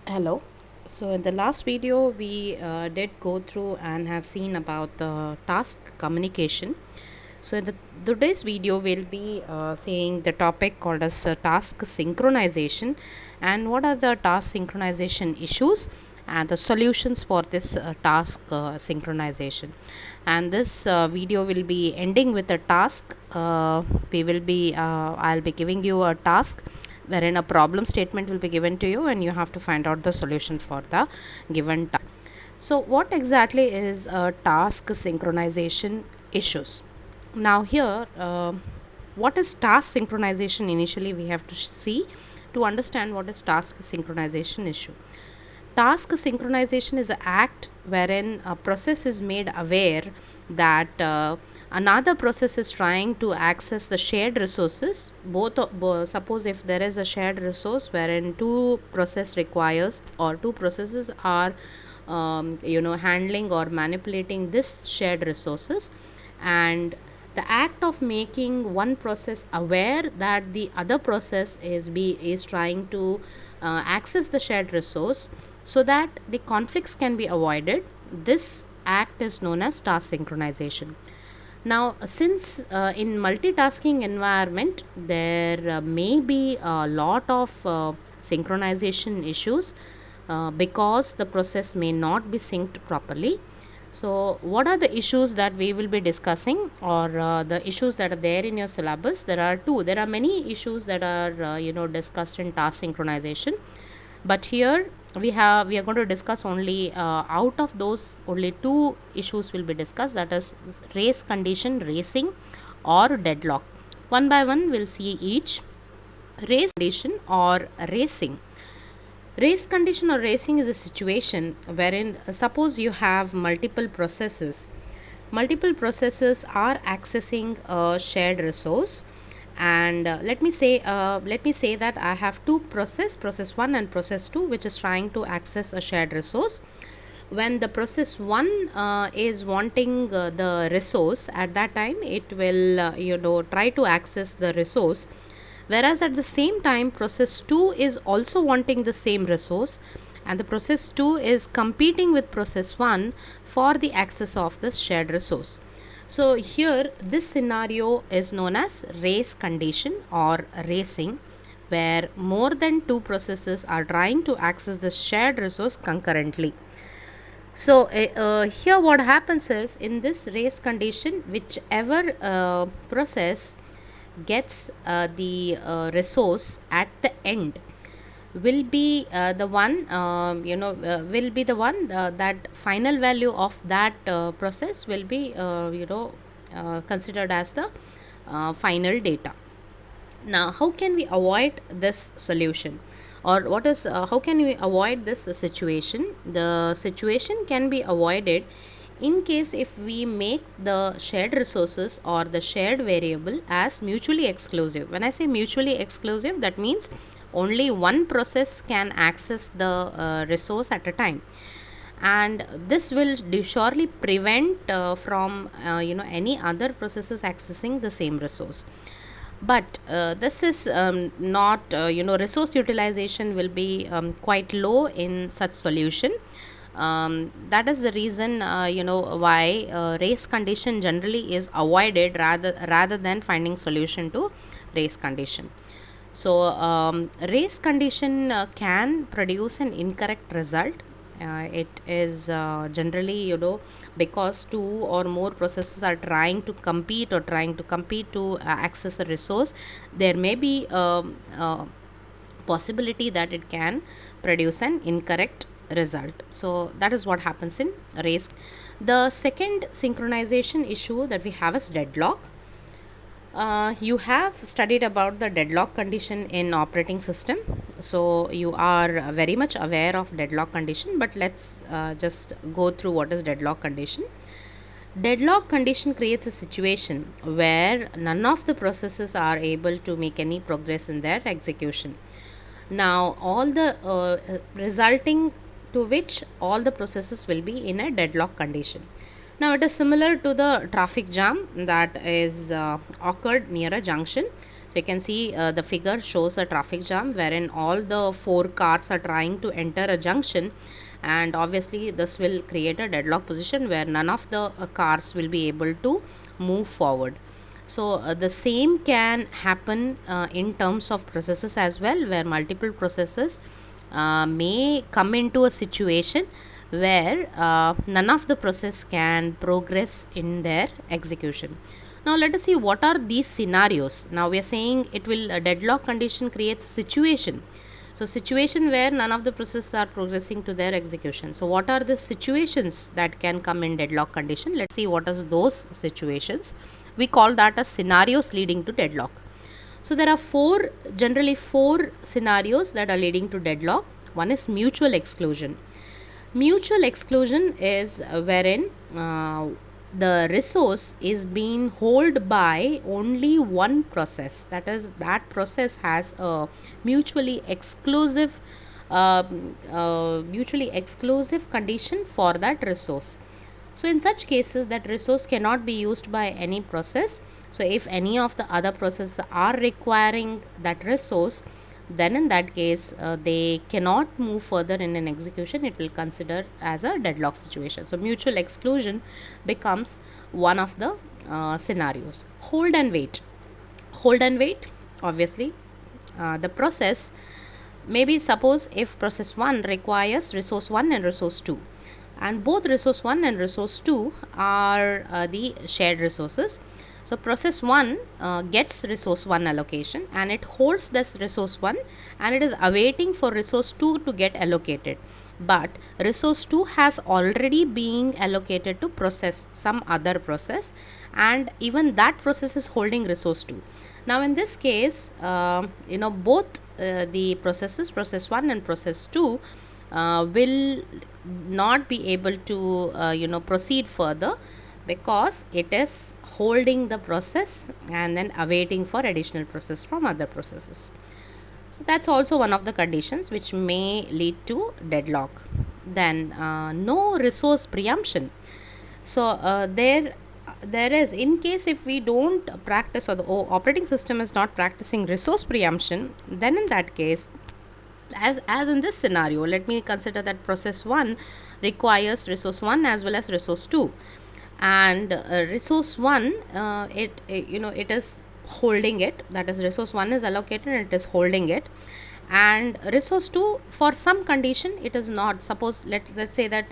Hello. So in the last video, we did go through and have seen about the task communication. So in today's video, we'll be saying the topic called as task synchronization, and what are the task synchronization issues and the solutions for this task synchronization. And this video will be ending with a task. I'll be giving you a task wherein a problem statement will be given to you and you have to find out the solution for the given task. So what exactly is task synchronization issues? Now here, what is task synchronization? Initially we have to see to understand what is task synchronization issue. Task synchronization is an act wherein a process is made aware that another process is trying to access the shared resources. Suppose if there is a shared resource wherein two process requires or two processes are handling or manipulating this shared resources, and the act of making one process aware that the other process is trying to access the shared resource so that the conflicts can be avoided. This act is known as task synchronization. Now since in multitasking environment there may be a lot of synchronization issues because the process may not be synced properly. So what are the issues that we will be discussing, or the issues that are there in your syllabus? There are many issues that are discussed in task synchronization, but here we are going to discuss only out of those only two issues will be discussed, that is race condition, racing, or deadlock. One by one we'll see each. Race condition or racing. Race condition or racing is a situation wherein suppose you have multiple processes. Multiple processes are accessing a shared resource, and let me say that I have two process 1 and process 2, which is trying to access a shared resource. When the process 1 is wanting the resource, at that time it will try to access the resource, whereas at the same time process 2 is also wanting the same resource, and the process 2 is competing with process 1 for the access of this shared resource. So here this scenario is known as race condition or racing, where more than two processes are trying to access the shared resource concurrently. So here what happens is, in this race condition, whichever process gets the resource at the end will be the one will be the one that final value of that process will be considered as the final data. Now how can we avoid this solution, or what is how can we avoid this situation? The situation can be avoided in case if we make the shared resources or the shared variable as mutually exclusive. When I say mutually exclusive, that means only one process can access the resource at a time, and this will surely prevent from any other processes accessing the same resource. But this is not resource utilization will be quite low in such solution. That is the reason why race condition generally is avoided rather than finding solution to race condition. So race condition can produce an incorrect result. It is generally because two or more processes are trying to compete to access a resource. There may be possibility that it can produce an incorrect result. So that is what happens in race. The second synchronization issue that we have is deadlock. You have studied about the deadlock condition in operating system, so you are very much aware of deadlock condition, but let's just go through what is deadlock condition. Deadlock condition creates a situation where none of the processes are able to make any progress in their execution. Now all the resulting to which all the processes will be in a deadlock condition. Now it is similar to the traffic jam that is occurred near a junction. So you can see the figure shows a traffic jam wherein all the four cars are trying to enter a junction, and obviously this will create a deadlock position where none of the cars will be able to move forward. So the same can happen in terms of processes as well, where multiple processes may come into a situation where none of the process can progress in their execution. Now let us see what are these scenarios. Now we are saying it will, a deadlock condition creates a situation. So situation where none of the processes are progressing to their execution. So what are the situations that can come in deadlock condition? Let's see what are those situations. We call that as scenarios leading to deadlock. So there are generally four scenarios that are leading to deadlock. One is mutual exclusion. Mutual exclusion is wherein the resource is being held by only one process. That is, that process has a mutually exclusive condition for that resource. So in such cases, that resource cannot be used by any process. So if any of the other processes are requiring that resource, then in that case they cannot move further in an execution. It will consider as a deadlock situation. So mutual exclusion becomes one of the scenarios. Hold and wait. Hold and wait, obviously, the process, maybe suppose if process 1 requires resource 1 and resource 2, and both resource 1 and resource 2 are the shared resources. So process 1 gets resource 1 allocation, and it holds this resource 1, and it is awaiting for resource 2 to get allocated. But resource 2 has already been allocated to process, some other process, and even that process is holding resource 2. Now in this case, both the processes, process 1 and process 2, will not be able to proceed further, because it is holding the process and then awaiting for additional process from other processes. So that's also one of the conditions which may lead to deadlock. Then no resource preemption. So there is, in case if we don't practice, or the operating system is not practicing resource preemption, then in that case, as in this scenario, let me consider that process 1 requires resource 1 as well as resource 2, and resource 1 it is holding it. That is, resource 1 is allocated and it is holding it, and resource 2, for some condition, it is not. Suppose let's say that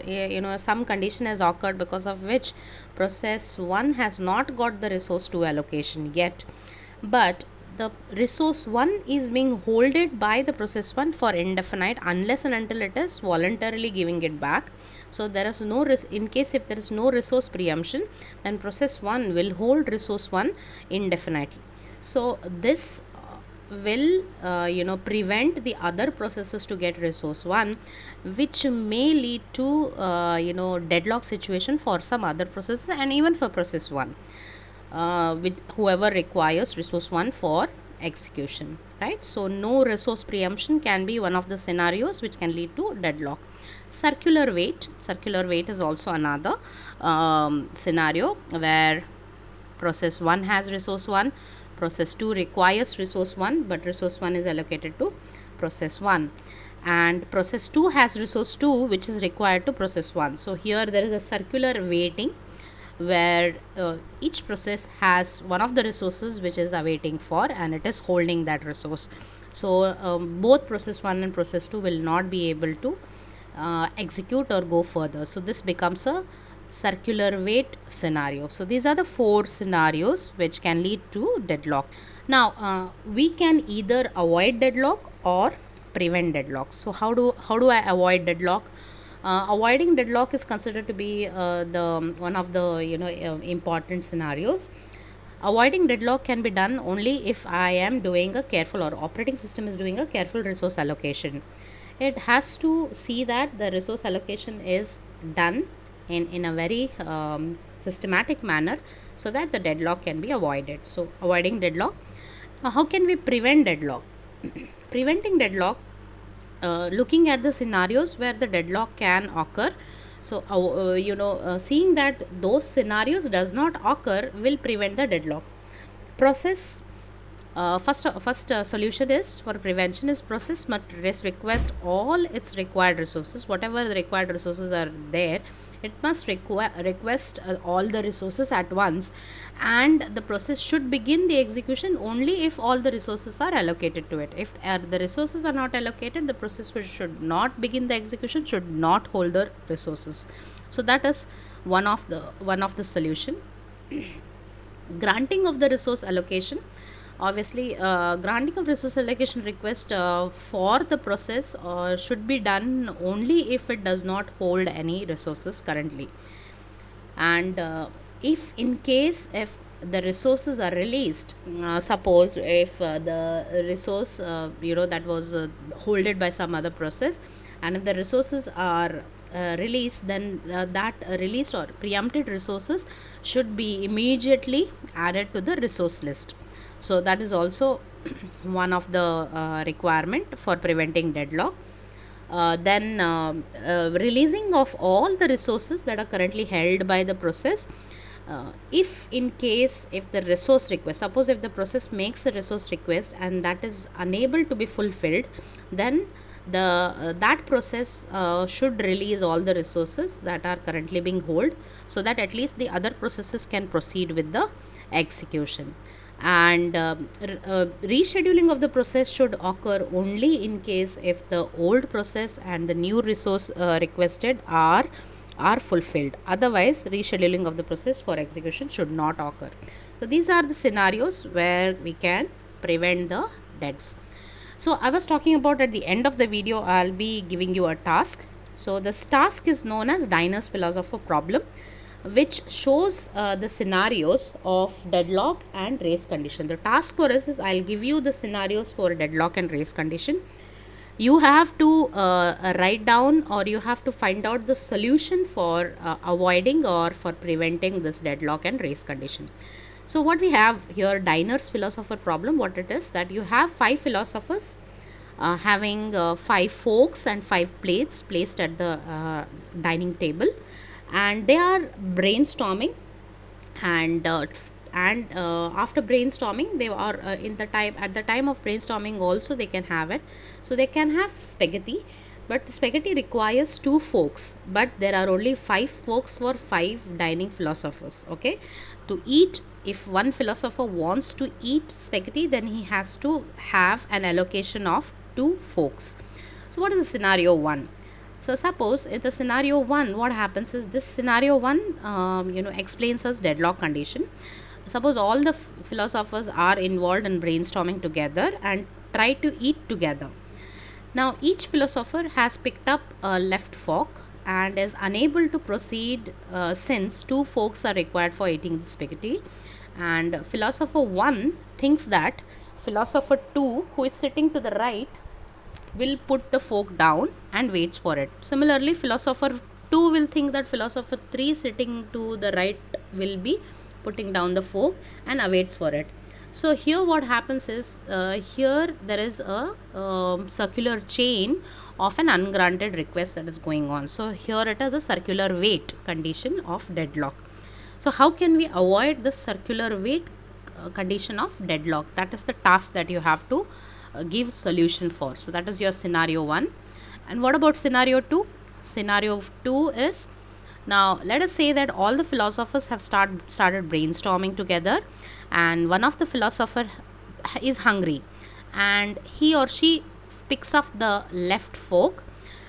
some condition has occurred because of which process 1 has not got the resource 2 allocation yet, but the resource 1 is being holded by the process 1 for indefinite unless and until it is voluntarily giving it back. So there is no in case if there is no resource preemption, then process 1 will hold resource 1 indefinitely. So this will prevent the other processes to get resource 1, which may lead to deadlock situation for some other processes and even for process 1, with whoever requires resource 1 for execution, right? So no resource preemption can be one of the scenarios which can lead to deadlock. Circular wait is also another scenario where process 1 has resource 1, process 2 requires resource 1, but resource 1 is allocated to process 1, and process 2 has resource 2 which is required to process 1. So here there is a circular waiting where each process has one of the resources which is awaiting for, and it is holding that resource. So both process 1 and process 2 will not be able to execute or go further. So this becomes a circular wait scenario. So these are the four scenarios which can lead to deadlock. Now we can either avoid deadlock or prevent deadlock. So how do I avoid deadlock? Avoiding deadlock is considered to be the one of the important scenarios. Avoiding deadlock can be done only if I am doing a careful, or operating system is doing a careful resource allocation. It has to see that the resource allocation is done in a very systematic manner, so that the deadlock can be avoided. So avoiding deadlock. How can we prevent deadlock? Preventing deadlock, looking at the scenarios where the deadlock can occur. So seeing that those scenarios does not occur will prevent the deadlock. Process First solution is for prevention is process must request all its required resources, whatever the required resources are there, it must request all the resources at once, and the process should begin the execution only if all the resources are allocated to it. If the resources are not allocated, the process should not begin the execution, should not hold the resources. So that is one of the solution. Granting of the resource allocation, obviously granting of resource allocation request for the process should be done only if it does not hold any resources currently. And if in case if the resources are released, suppose if the resource that was holded by some other process, and if the resources are released, then that released or preempted resources should be immediately added to the resource list. So that is also one of the requirement for preventing deadlock. Then releasing of all the resources that are currently held by the process. If in case if the resource request, suppose if the process makes a resource request and that is unable to be fulfilled, then that process should release all the resources that are currently being held, so that at least the other processes can proceed with the execution. And rescheduling of the process should occur only in case if the old process and the new resource requested are fulfilled. Otherwise, rescheduling of the process for execution should not occur. So these are the scenarios where we can prevent the deads. So I was talking about at the end of the video, I'll be giving you a task. So this task is known as Diner's philosopher problem, which shows the scenarios of deadlock and race condition. The task for us is I'll give you the scenarios for deadlock and race condition. You have to write down, or you have to find out the solution for avoiding or for preventing this deadlock and race condition. So what we have here, Diner's philosopher problem, what it is, that you have 5 philosophers having 5 forks and 5 plates placed at the dining table, and they are brainstorming. And after brainstorming, they are at the time of brainstorming also they can have it. So they can have spaghetti, but the spaghetti requires 2 forks, but there are only 5 forks for 5 dining philosophers. Okay, to eat, if one philosopher wants to eat spaghetti, then he has to have an allocation of 2 forks. So what is the scenario 1? So suppose in the scenario 1, what happens is, this scenario 1 explains us deadlock condition. Suppose all the philosophers are involved in brainstorming together and try to eat together. Now each philosopher has picked up a left fork and is unable to proceed since 2 forks are required for eating the spaghetti. And philosopher 1 thinks that philosopher 2, who is sitting to the right, will put the fork down and waits for it. Similarly, philosopher 2 will think that philosopher 3 sitting to the right will be putting down the fork and awaits for it. So here what happens is, here there is a circular chain of an ungranted request that is going on. So here it is a circular wait condition of deadlock. So how can we avoid the circular wait condition of deadlock? That is the task that you have to give solution for. So that is your scenario 1. And what about scenario 2? Scenario 2 is, now let us say that all the philosophers have started brainstorming together, and one of the philosopher is hungry, and he or she picks up the left fork,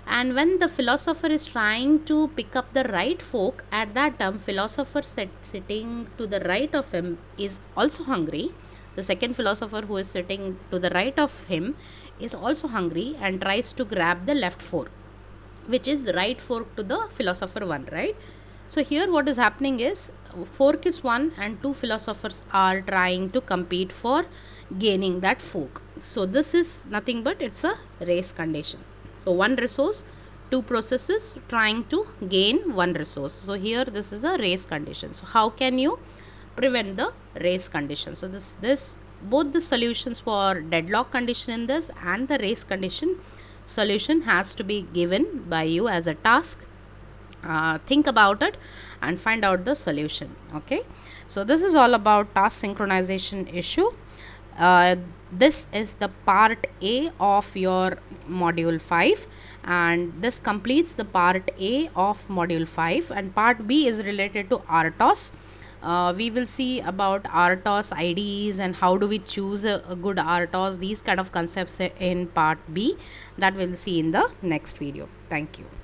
and when the philosopher is trying to pick up the right fork, at that time philosopher sitting to the right of him is also hungry. The second philosopher who is sitting to the right of him is also hungry and tries to grab the left fork, which is the right fork to the philosopher 1, right? So here what is happening is, fork is 1 and 2 philosophers are trying to compete for gaining that fork. So this is nothing but it's a race condition. So 1 resource, 2 processes trying to gain 1 resource. So here this is a race condition. So how can you prevent the race condition? So this both the solutions for deadlock condition in this and the race condition solution has to be given by you as a task. Think about it and find out the solution. Okay, so this is all about task synchronization issue. Uh, this is the part A of your module 5, and this completes the part A of module 5, and part B is related to RTOS. We will see about RTOS IDs and how do we choose a good RTOS, these kind of concepts in part B, that we'll see in the next video. Thank you.